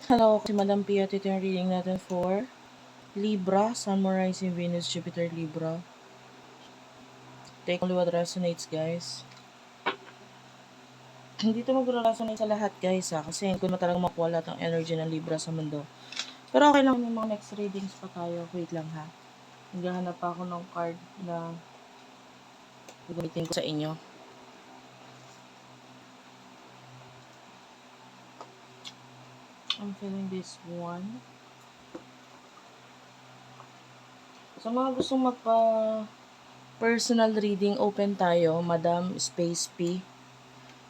Hello, si Madam Pia. Ito yung reading natin for Libra, Sun, Moon, Rising, Venus, Jupiter, Libra. Take only what resonates, guys. Hindi ito mag-resonate sa lahat, guys, ha? Kasi kung mo talagang makuha lahat ng energy ng Libra sa mundo. Pero okay lang, may mga next readings pa tayo. Wait lang, ha? Naghahanap pa ako ng card na gagamitin ko sa inyo. I'm feeling this one. Sa mga gustong personal reading, open tayo. Madam, space P.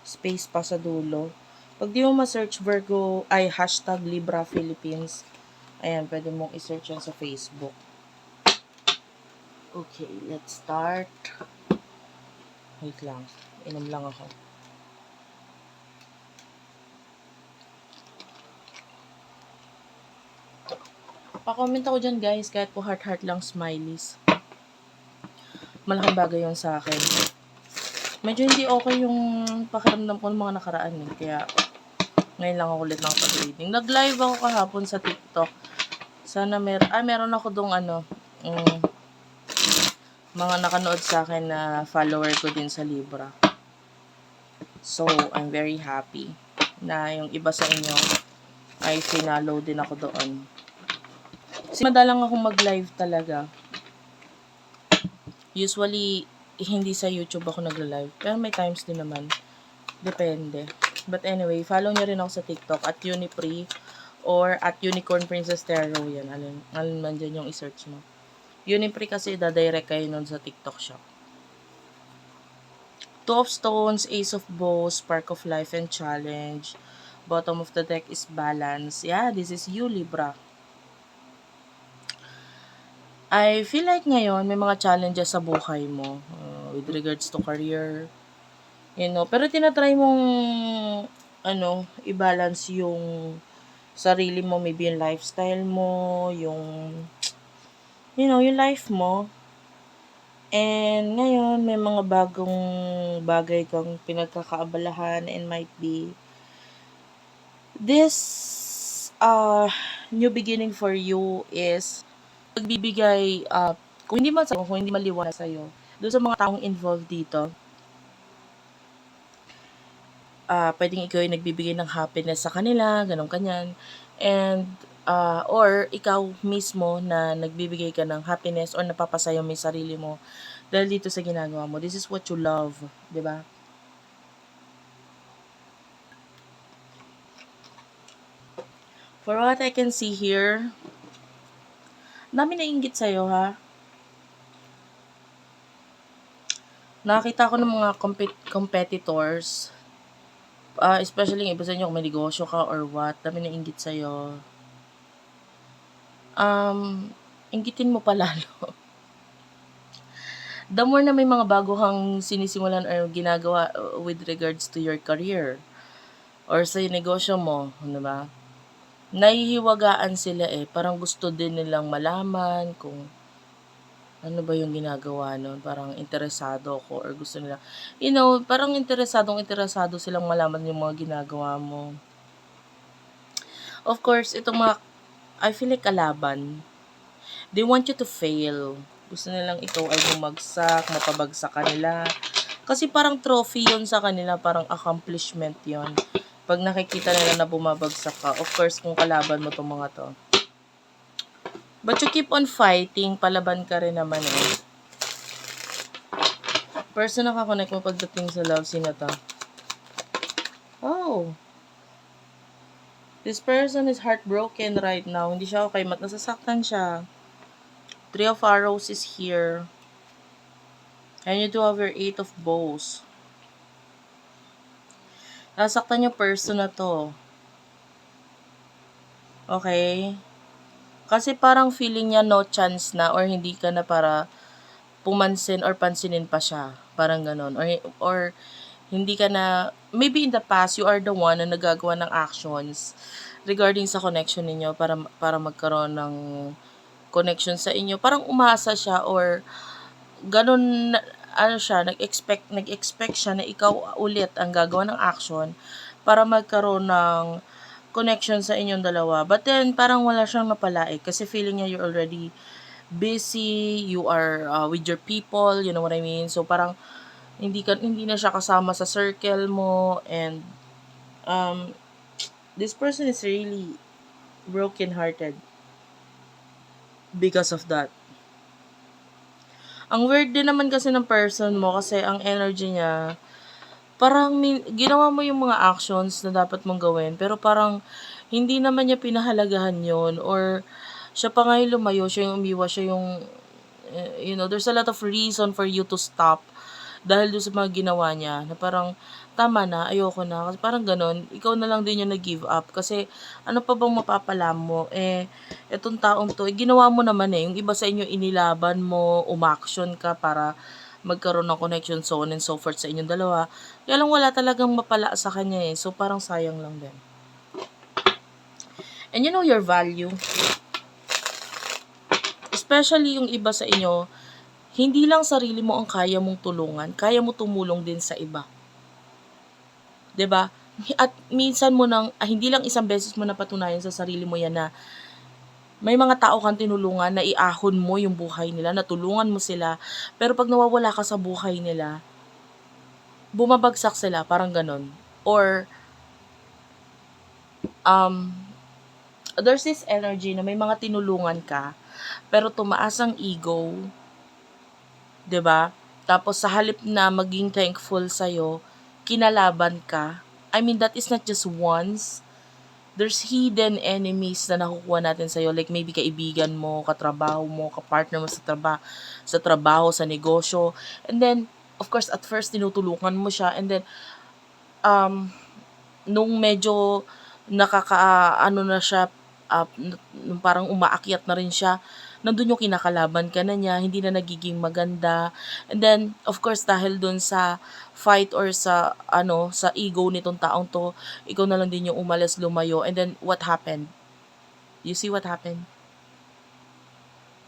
Space pa sa dulo. Pag di mo ma-search Virgo, ay hashtag Libra Philippines, ayan, pwede mong i-search yan sa Facebook. Okay, let's start. Wait lang, inom lang ako. Pa-comment ako dyan, guys, kahit po heart-heart lang, smileys. Malaking bagay yun sa akin. Medyo hindi okay yung pakiramdam ko ng mga nakaraan eh. Kaya ngayon lang ako ulit nakapag-reading. Nag-live ako kahapon sa TikTok. Sana meron ako dong mga nakanood sa akin na follower ko din sa Libra. So, I'm very happy na yung iba sa inyo ay finalo din ako doon. Kasi madalang akong mag-live talaga. Usually, hindi sa YouTube ako nagla-live. Pero may times din naman. Depende. But anyway, follow nyo rin ako sa TikTok at Unipre or at Unicorn Princess Tarot. Yan. Alin man dyan yung i-search mo. Unipre kasi dadirect kayo nun sa TikTok shop. Two of Stones, Ace of Bows, Spark of Life and Challenge. Bottom of the deck is Balance. Yeah, this is you, Libra. I feel like ngayon may mga challenges sa buhay mo with regards to career. You know, pero tinatry mong i-balance yung sarili mo, maybe yung lifestyle mo, yung yung life mo. And ngayon may mga bagong bagay kang pinagkakaabalahan and might be this new beginning for you is magbibigay, kung hindi man sa'yo, kung hindi maliwanag sa'yo, doon sa mga taong involved dito, pwedeng ikaw yung nagbibigay ng happiness sa kanila, ganun kanyan. And, or ikaw mismo na nagbibigay ka ng happiness or napapasaya mo yung sarili mo dahil dito sa ginagawa mo. This is what you love, di ba? For what I can see here, dami nainggit sa'yo, ha? Nakakita ko ng mga competitors, especially yung iba sa inyo kung may negosyo ka or what, dami nainggit sa'yo. Inggitin mo pa lalo. The more na may mga bago kang sinisimulan or ginagawa with regards to your career or sa negosyo mo, di ba? Nahihiwagaan sila eh. Parang gusto din nilang malaman kung ano ba yung ginagawa nun. Parang interesado ko or gusto nila. Parang interesado silang malaman yung mga ginagawa mo. Of course, itong mga, I feel like kalaban. They want you to fail. Gusto nilang ikaw ay bumagsak, mapabagsak kanila. Kasi parang trophy yun sa kanila, parang accomplishment yun. Pag nakikita nila na bumabagsak ka, of course, kung kalaban mo itong mga to. But you keep on fighting, palaban ka rin naman eh. Person nakakonect mo pagdating sa love, sino to? Oh. This person is heartbroken right now. Hindi siya okay, nasasaktan siya. Three of Arrows is here. And you do have your Eight of Bows. Nasaktan yung person na to. Okay? Kasi parang feeling niya no chance na or hindi ka na para pumansin or pansinin pa siya. Parang ganon. Or hindi ka na, maybe in the past, you are the one na nagagawa ng actions regarding sa connection ninyo para magkaroon ng connection sa inyo. Parang umasa siya or ganon, nag-expect siya na ikaw ulit ang gagawa ng action para magkaroon ng connection sa inyong dalawa. But then, parang wala siyang napalae kasi feeling niya you're already busy, you are with your people, you know what I mean? So, parang hindi na siya kasama sa circle mo, and this person is really broken-hearted because of that. Ang weird din naman kasi ng person mo kasi ang energy niya, parang ginawa mo yung mga actions na dapat mong gawin, pero parang hindi naman niya pinahalagahan yon, or siya pa nga yung lumayo, siya yung umiwas, siya yung, there's a lot of reason for you to stop dahil doon sa mga ginawa niya, na parang, tama na, ayoko na. Kasi parang ganon, ikaw na lang din yung nag-give up. Kasi, ano pa bang mapapala mo? Etong taong to, ginawa mo naman eh. Yung iba sa inyo, inilaban mo, umaksyon ka para magkaroon ng connection, so on and so forth sa inyong dalawa. Kaya lang wala talagang mapala sa kanya eh. So, parang sayang lang din. And you know your value. Especially yung iba sa inyo, hindi lang sarili mo ang kaya mong tulungan, kaya mo tumulong din sa iba. 'Di ba? At minsan mo hindi lang isang beses mo napatunayan sa sarili mo yan na may mga tao kang tinulungan, na iahon mo yung buhay nila, natulungan mo sila, pero pag nawawala ka sa buhay nila, bumabagsak sila, parang ganon. Or, there's this energy na may mga tinulungan ka, pero tumaas ang ego, 'di ba? Tapos sa halip na maging thankful sa'yo, kinalaban ka. I mean, that is not just once. There's hidden enemies na nakukuha natin sa'yo. Like maybe kaibigan mo, katrabaho mo, kapartner mo sa trabaho, sa negosyo. And then, of course, at first, tinutulungan mo siya. And then, nung medyo ano na siya, nung parang umaakyat na rin siya, nandun yung kinakalaban ka na niya, hindi na nagiging maganda. And then, of course, dahil dun sa fight or sa ego nitong taong to, ikaw na lang din yung umalis, lumayo. And then, what happened? You see what happened?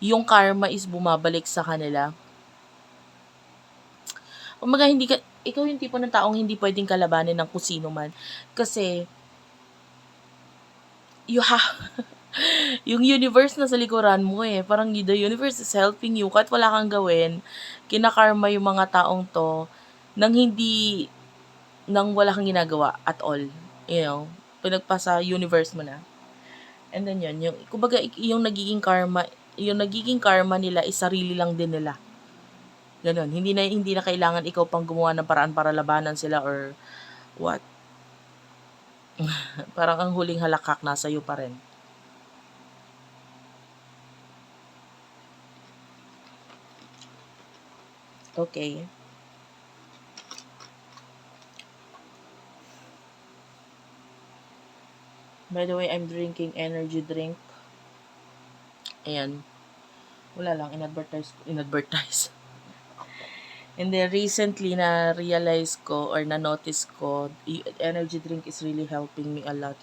Yung karma is bumabalik sa kanila. Umaga, ikaw yung tipo ng taong hindi pwedeng kalabanin ng kusino man. Kasi, you have, yung universe na sa likuran mo eh. Parang the universe is helping you. Kahit wala kang gawin, kinakarma yung mga taong to nang wala kang ginagawa at all. You know, pinagpasa universe mo na. And then yun, kumbaga yung nagiging karma nila is sarili lang din nila. Ganon. Hindi na kailangan ikaw pang gumawa ng paraan para labanan sila or what. Parang ang huling halakak nasa iyo pa rin. Okay. By the way, I'm drinking energy drink. Ayan. Wala lang, inadvertise. And then recently na-realize ko or na-notice ko, energy drink is really helping me a lot.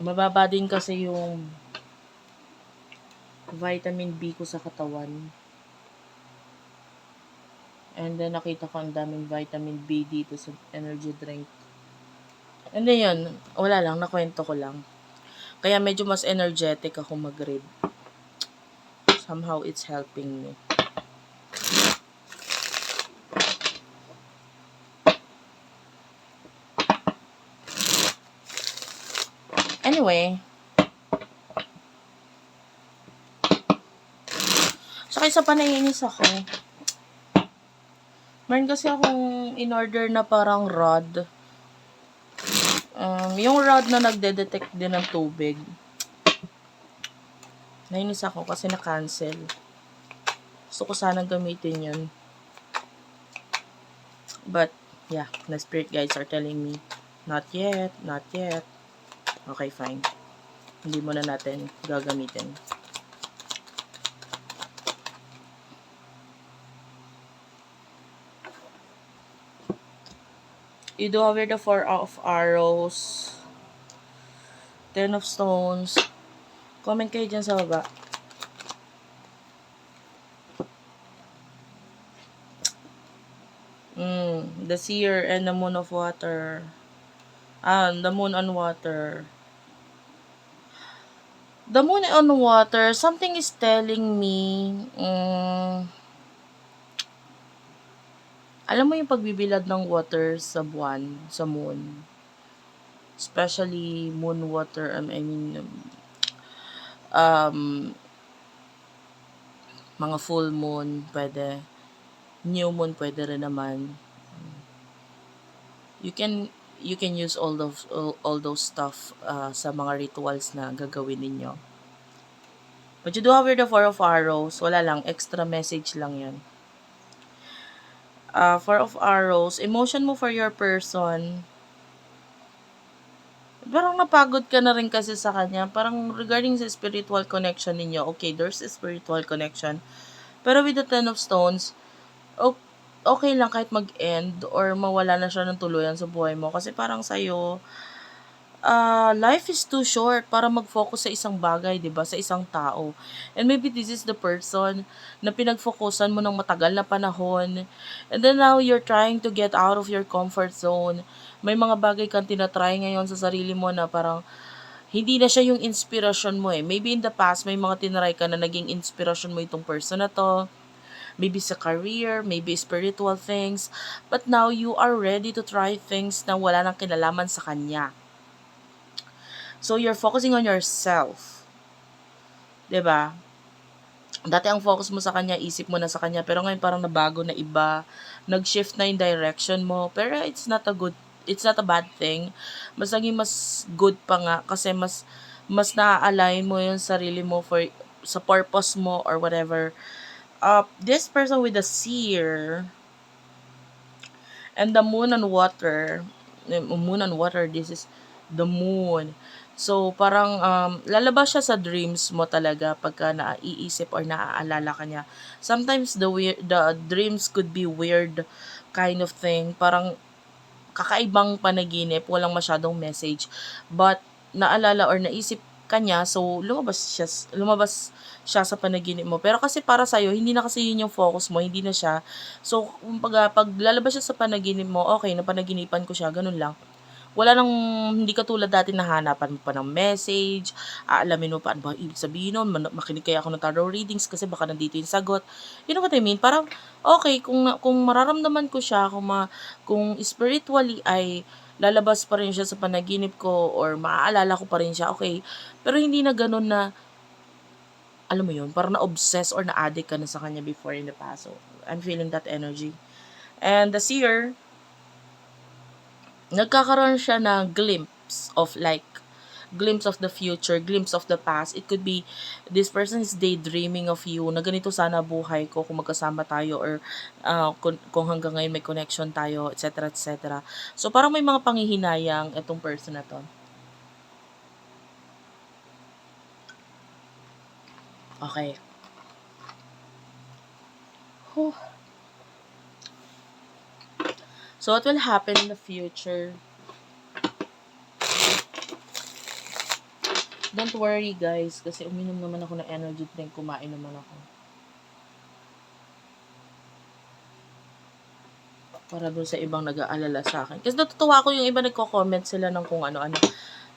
Mababa din kasi yung vitamin B ko sa katawan. And then nakita ko ang daming vitamin B dito sa energy drink. And then yun, wala lang, nakwento ko lang. Kaya medyo mas energetic ako mag-read. Somehow it's helping me. Anyway, saka isa pa naiinis ako. Meron kasi akong in-order na parang rod. Yung rod na nagde-detect din ng tubig. Nainis ako kasi na-cancel. Gusto ko sanang gamitin yun. But, yeah, the spirit guides are telling me, not yet, not yet. Okay, fine. Hindi muna natin gagamitin. You do have the 4 of arrows, 10 of stones. Comment kayo dyan sa baba. The seer and the moon of water. The moon on water. The moon on water, something is telling me, alam mo yung pagbibilad ng water sa buwan, sa moon. Especially moon water, um, mga full moon, pwede. New moon, pwede rin naman. You can you can use all those stuff sa mga rituals na gagawin ninyo. But you do have the Four of Arrows. Wala lang, extra message lang yan. Four of Arrows, emotion mo for your person. Parang napagod ka na rin kasi sa kanya. Parang regarding sa spiritual connection ninyo, okay, there's a spiritual connection. Pero with the Ten of Stones, okay lang kahit mag-end or mawala na siya ng tuluyan sa buhay mo. Kasi parang sa'yo, life is too short para mag-focus sa isang bagay, 'di ba? Sa isang tao. And maybe this is the person na pinag-focusan mo ng matagal na panahon. And then now you're trying to get out of your comfort zone. May mga bagay kang tinatry ngayon sa sarili mo na parang hindi na siya yung inspirasyon mo eh. Maybe in the past, may mga tinry ka na naging inspirasyon mo itong person na to. Maybe sa career, maybe spiritual things. But now, you are ready to try things na wala nang kinalaman sa kanya. So, you're focusing on yourself. 'Di ba? Dati ang focus mo sa kanya, isip mo na sa kanya, pero ngayon parang nabago na iba. Nag-shift na yung direction mo. Pero it's not a bad thing. Mas good pa nga kasi mas na-align mo yung sarili mo for sa purpose mo or whatever. This person with the seer and the moon and water, this is the moon. So, parang lalabas siya sa dreams mo talaga pagka naiisip or naaalala ka niya. Sometimes the dreams could be weird kind of thing. Parang kakaibang panaginip, walang masyadong message. But naalala or naisip ka niya, so lumabas siya sa panaginip mo. Pero kasi para sa'yo, hindi na kasi yun yung focus mo, hindi na siya. So, kumbaga, pag lalabas siya sa panaginip mo, okay, napanaginipan ko siya, ganun lang. Wala nang, hindi katulad dati na hanapan mo pa ng message, aalamin mo pa ano ba ibig sabihin nun, makinig kaya ako ng tarot readings kasi baka nandito yung sagot. You know what I mean? Parang, okay, kung mararamdaman ko siya, kung spiritually ay lalabas pa rin siya sa panaginip ko or maaalala ko pa rin siya, okay. Pero hindi na ganun na, alam mo yun, parang na-obsess or na-addict ka na sa kanya before in the past. So, I'm feeling that energy. And the seer, nagkakaroon siya ng glimpse of the future, glimpse of the past. It could be, this person is daydreaming of you, na ganito sana buhay ko kung magkasama tayo or kung hanggang ngayon may connection tayo, etc. etc. So, parang may mga panghihinayang itong person na to. Okay. Whew. So, what will happen in the future? Don't worry guys, kasi uminom naman ako ng energy drink, kumain naman ako. Para dun sa ibang nag-aalala sa akin. Kasi natutuwa ako yung iba nagko-comment sila ng kung ano-ano.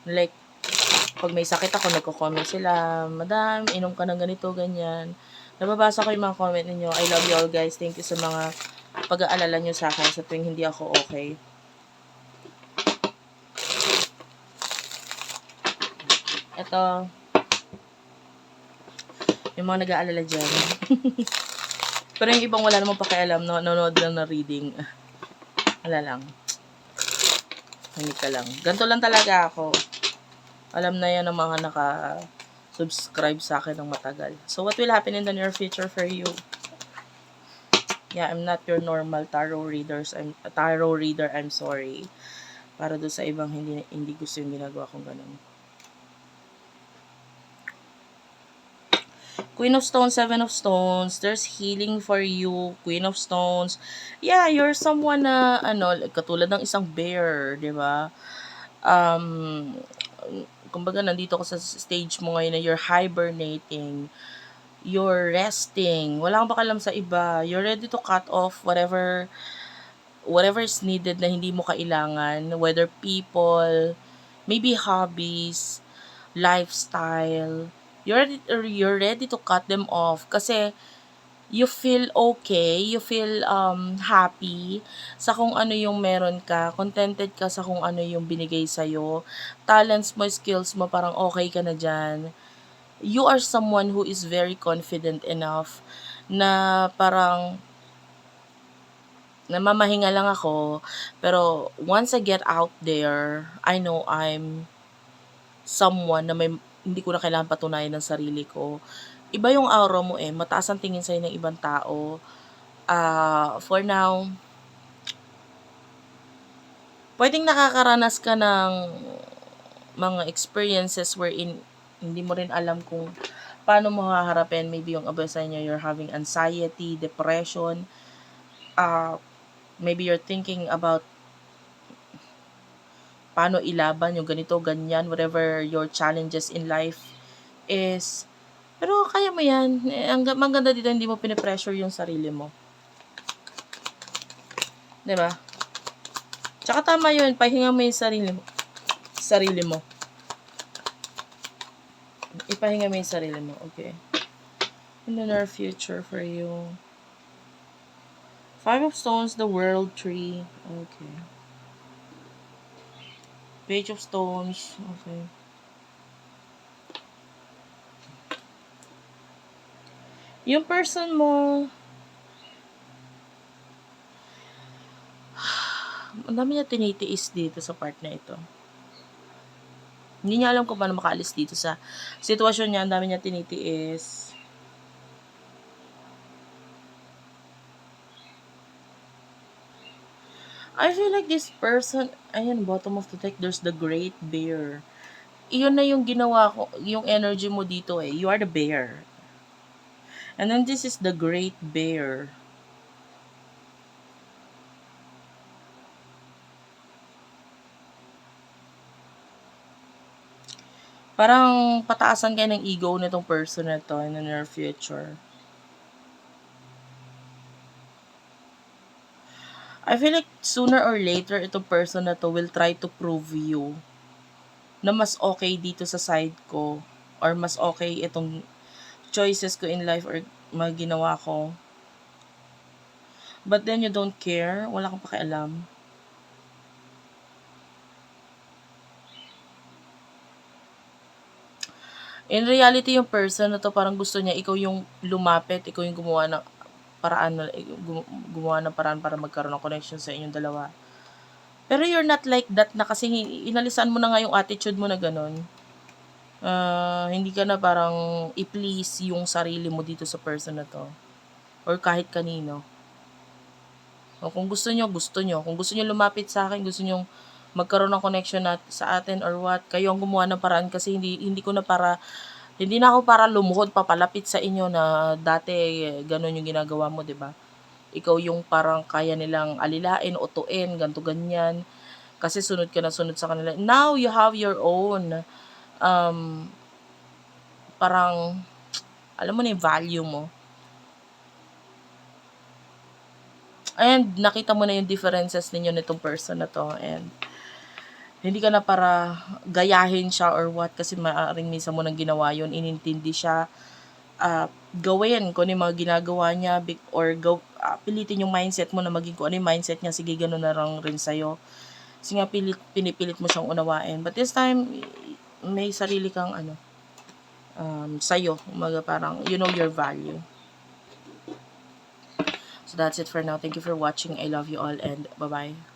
Like, pag may sakit ako, nagko-comment sila, Madam, inom ka ng ganito, ganyan. Nababasa ko yung mga comment ninyo. I love you all guys. Thank you sa mga pag-aalala nyo sa akin sa tuwing hindi ako okay. Ito, yung mga nag-aalala dyan. Pero yung ibang wala namang pakialam, nanonood lang na reading. Wala lang. Hindi ka lang. Ganito lang talaga ako. Alam na yan ng mga naka-subscribe sa akin ng matagal. So, what will happen in the near future for you? Yeah, I'm not your normal tarot reader. I'm sorry. Para doon sa ibang hindi gusto yung ginagawa kong ganun. Queen of Stones, Seven of Stones, there's healing for you, Queen of Stones. Yeah, you're someone na, katulad ng isang bear, di ba? Kumbaga, nandito ka sa stage mo ngayon na you're hibernating, you're resting, wala kang pakialam sa iba, you're ready to cut off whatever whatever is needed na hindi mo kailangan, whether people, maybe hobbies, lifestyle, you're ready to cut them off kasi you feel okay, you feel happy sa kung ano yung meron ka, contented ka sa kung ano yung binigay sa'yo, talents mo, skills mo, parang okay ka na dyan. You are someone who is very confident enough na parang namamahinga lang ako, pero once I get out there, I know I'm someone na may hindi ko na kailangan patunayan ng sarili ko. Iba yung aura mo eh, mataas ang tingin sa'yo ng ibang tao. For now, pwedeng nakakaranas ka ng mga experiences wherein hindi mo rin alam kung paano mo haharapin. Maybe yung iba sa inyo, you're having anxiety, depression, maybe you're thinking about paano ilaban yung ganito, ganyan, whatever your challenges in life is. Pero kaya mo yan. Ang maganda dito, hindi mo pinipressure yung sarili mo. 'Di ba? Tsaka tama yun, pahinga mo yung sarili mo. Sarili mo. Ipahinga mo yung sarili mo, okay? In the near future for you. Five of Stones, the World Tree. Okay. Page of Stones. Okay. Yung person mo, ang dami niya tinitiis dito sa part na ito. Hindi niya alam kung paano makaalis dito sa sitwasyon niya. Ang dami niya tinitiis. I feel like this person, ayan, bottom of the deck, there's the Great Bear. Iyon na yung ginawa ko, yung energy mo dito eh. You are the bear. And then this is the Great Bear. Parang pataasan kayo ng ego nitong person na to in the near future. I feel like sooner or later, itong person na to will try to prove you na mas okay dito sa side ko or mas okay itong choices ko in life or mga ginawa ko. But then you don't care, wala kang pakialam. In reality, yung person na to parang gusto niya ikaw yung lumapit, ikaw yung gumawa ng paraan, gumawa ng paraan para magkaroon ng connection sa inyong dalawa. Pero you're not like that na kasi inalisan mo na nga yung attitude mo na ganun. Hindi ka na parang i-please yung sarili mo dito sa person na to. Or kahit kanino. O kung gusto nyo, gusto nyo. Kung gusto nyo lumapit sa akin, gusto nyo magkaroon ng connection sa atin or what, kayo ang gumawa ng paraan kasi hindi na ako para lumuhod papalapit sa inyo na dati ganun yung ginagawa mo, 'di ba? Ikaw yung parang kaya nilang alilain, utuin, ganto ganyan. Kasi sunod ka na sunod sa kanila. Now you have your own parang alam mo na yung value mo. And nakita mo na yung differences ninyo nitong person na to and hindi ka na para gayahin siya or what kasi maaaring minsan mo nang ginawa yun, inintindi siya, gawin kung ano yung mga ginagawa niya or pilitin yung mindset mo na maging kung ano yung mindset niya, sige ganun na lang rin sa'yo. Kasi nga pinipilit mo siyang unawain. But this time, may sarili kang sa'yo. Umaga parang, you know your value. So that's it for now. Thank you for watching. I love you all and bye-bye.